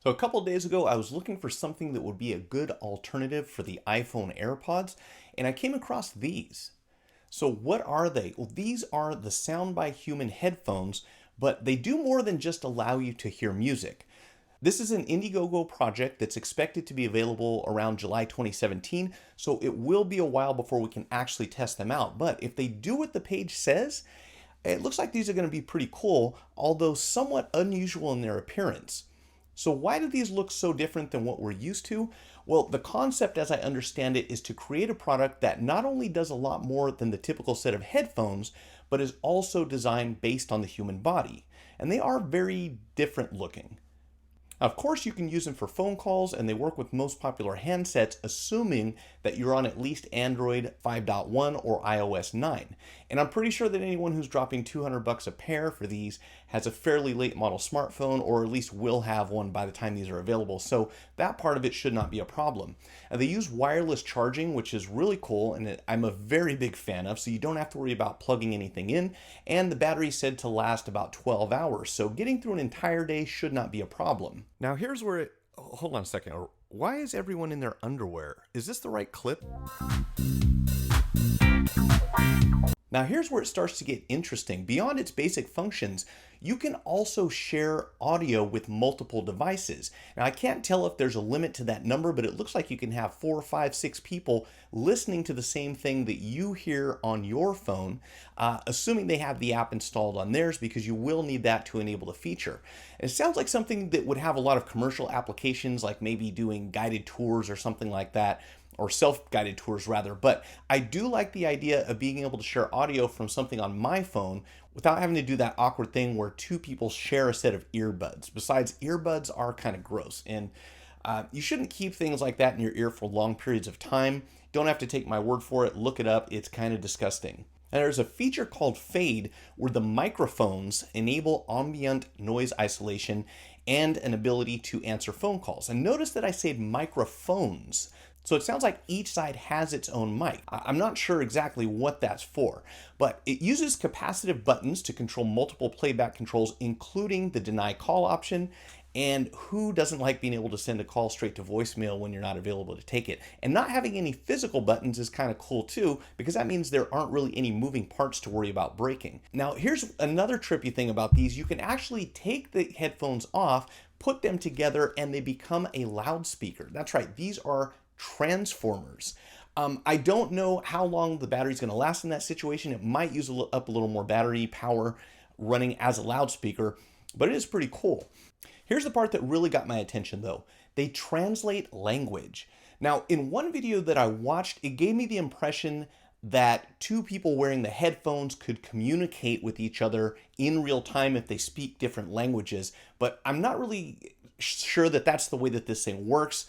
So a couple days ago, I was looking for something that would be a good alternative for the iPhone AirPods, and I came across these. So what are they? Well, these are the Sound by Human headphones, but they do more than just allow you to hear music. This is an Indiegogo project that's expected to be available around July 2017, so it will be a while before we can actually test them out. But if they do what the page says, it looks like these are going to be pretty cool, although somewhat unusual in their appearance. So why do these look so different than what we're used to? Well, the concept as I understand it is to create a product that not only does a lot more than the typical set of headphones, but is also designed based on the human body. And they are very different looking. Of course, you can use them for phone calls, and they work with most popular handsets, assuming that you're on at least Android 5.1 or iOS 9. And I'm pretty sure that anyone who's dropping $200 a pair for these has a fairly late model smartphone, or at least will have one by the time these are available. So that part of it should not be a problem. They use wireless charging, which is really cool, and I'm a very big fan of, so you don't have to worry about plugging anything in. And the battery is said to last about 12 hours, so getting through an entire day should not be a problem. Now here's where it, hold on a second. Why is everyone in their underwear? Is this the right clip? Now here's where it starts to get interesting. Beyond its basic functions, you can also share audio with multiple devices. Now I can't tell if there's a limit to that number, but it looks like you can have 4, 5, 6 people listening to the same thing that you hear on your phone, assuming they have the app installed on theirs, because you will need that to enable the feature. It sounds like something that would have a lot of commercial applications, like maybe doing guided tours or something like that, or self-guided tours rather, but I do like the idea of being able to share audio from something on my phone without having to do that awkward thing where two people share a set of earbuds. Besides, earbuds are kind of gross, and you shouldn't keep things like that in your ear for long periods of time. Don't have to take my word for it, look it up, it's kind of disgusting. And there's a feature called Fade where the microphones enable ambient noise isolation and an ability to answer phone calls. And notice that I said microphones. So it sounds like each side has its own mic. I'm not sure exactly what that's for, but it uses capacitive buttons to control multiple playback controls, including the deny call option. And who doesn't like being able to send a call straight to voicemail when you're not available to take it? And not having any physical buttons is kind of cool too, because that means there aren't really any moving parts to worry about breaking. Now, here's another trippy thing about these. You can actually take the headphones off, put them together, and they become a loudspeaker. That's right, these are transformers. I don't know how long the battery's going to last in that situation. It might use up a little more battery power running as a loudspeaker, but it is pretty cool. Here's the part that really got my attention though. They translate language. Now, in one video that I watched, it gave me the impression that two people wearing the headphones could communicate with each other in real time if they speak different languages, but I'm not really sure that that's the way that this thing works.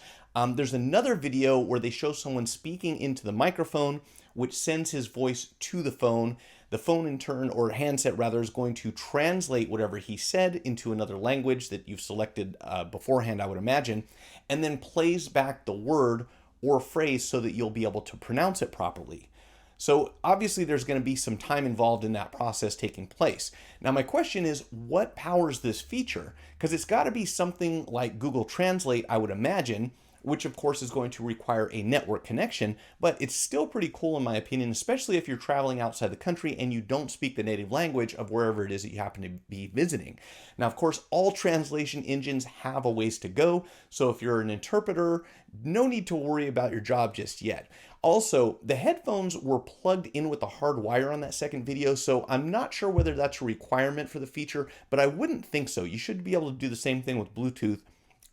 There's another video where they show someone speaking into the microphone, which sends his voice to the phone. The phone in turn, or handset rather, is going to translate whatever he said into another language that you've selected beforehand, I would imagine, and then plays back the word or phrase so that you'll be able to pronounce it properly. So obviously there's going to be some time involved in that process taking place. Now my question is, what powers this feature? Because it's got to be something like Google Translate, I would imagine, which of course is going to require a network connection, but it's still pretty cool in my opinion, especially if you're traveling outside the country and you don't speak the native language of wherever it is that you happen to be visiting. Now, of course, all translation engines have a ways to go, so if you're an interpreter, no need to worry about your job just yet. Also, the headphones were plugged in with a hard wire on that second video, so I'm not sure whether that's a requirement for the feature, but I wouldn't think so. You should be able to do the same thing with Bluetooth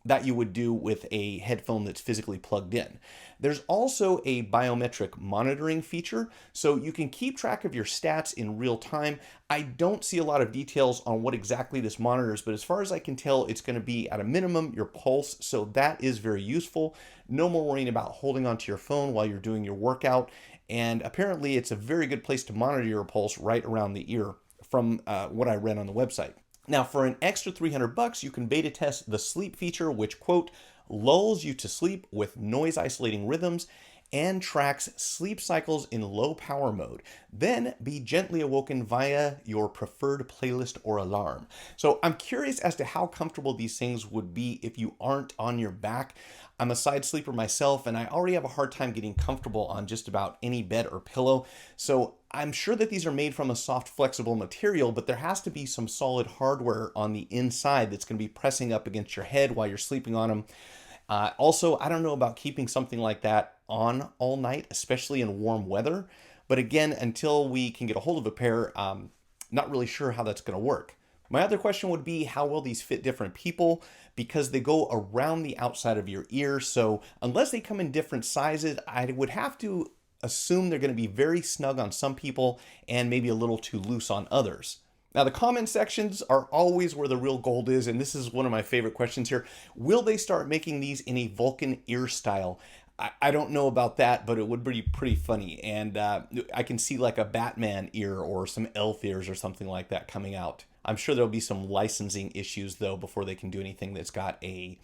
that you would do with a headphone that's physically plugged in. There's also a biometric monitoring feature, so you can keep track of your stats in real time. I don't see a lot of details on what exactly this monitors, but as far as I can tell, it's going to be at a minimum your pulse, so that is very useful. No more worrying about holding onto your phone while you're doing your workout, and apparently it's a very good place to monitor your pulse right around the ear from what I read on the website. Now, for an extra $300, you can beta test the sleep feature, which, quote, lulls you to sleep with noise isolating rhythms. and tracks sleep cycles in low power mode. Then be gently awoken via your preferred playlist or alarm. So I'm curious as to how comfortable these things would be if you aren't on your back. I'm a side sleeper myself, and I already have a hard time getting comfortable on just about any bed or pillow. So I'm sure that these are made from a soft, flexible material, but there has to be some solid hardware on the inside that's going to be pressing up against your head while you're sleeping on them. Also, I don't know about keeping something like that on all night, especially in warm weather. But again, until we can get a hold of a pair, not really sure how that's going to work. My other question would be, how will these fit different people? Because they go around the outside of your ear. So unless they come in different sizes, I would have to assume they're going to be very snug on some people and maybe a little too loose on others. Now, the comment sections are always where the real gold is, and this is one of my favorite questions here. Will they start making these in a Vulcan ear style? I don't know about that, but it would be pretty funny. And I can see like a Batman ear or some elf ears or something like that coming out. I'm sure there'll be some licensing issues, though, before they can do anything that's got a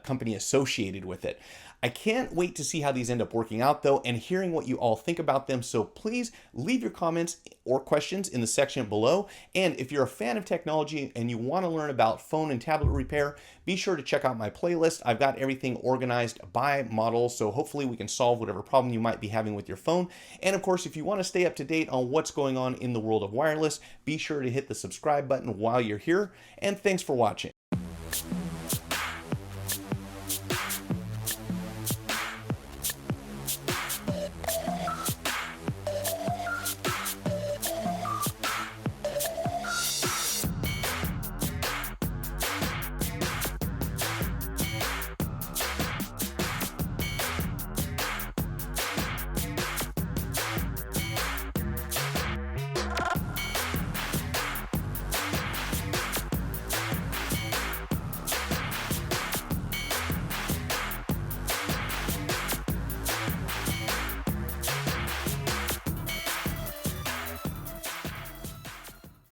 company associated with it. I can't wait to see how these end up working out, though, and hearing what you all think about them. So please leave your comments or questions in the section below. And if you're a fan of technology and you want to learn about phone and tablet repair, be sure to check out my playlist. I've got everything organized by model, so hopefully we can solve whatever problem you might be having with your phone. And of course, if you want to stay up to date on what's going on in the world of wireless, be sure to hit the subscribe button while you're here. And thanks for watching.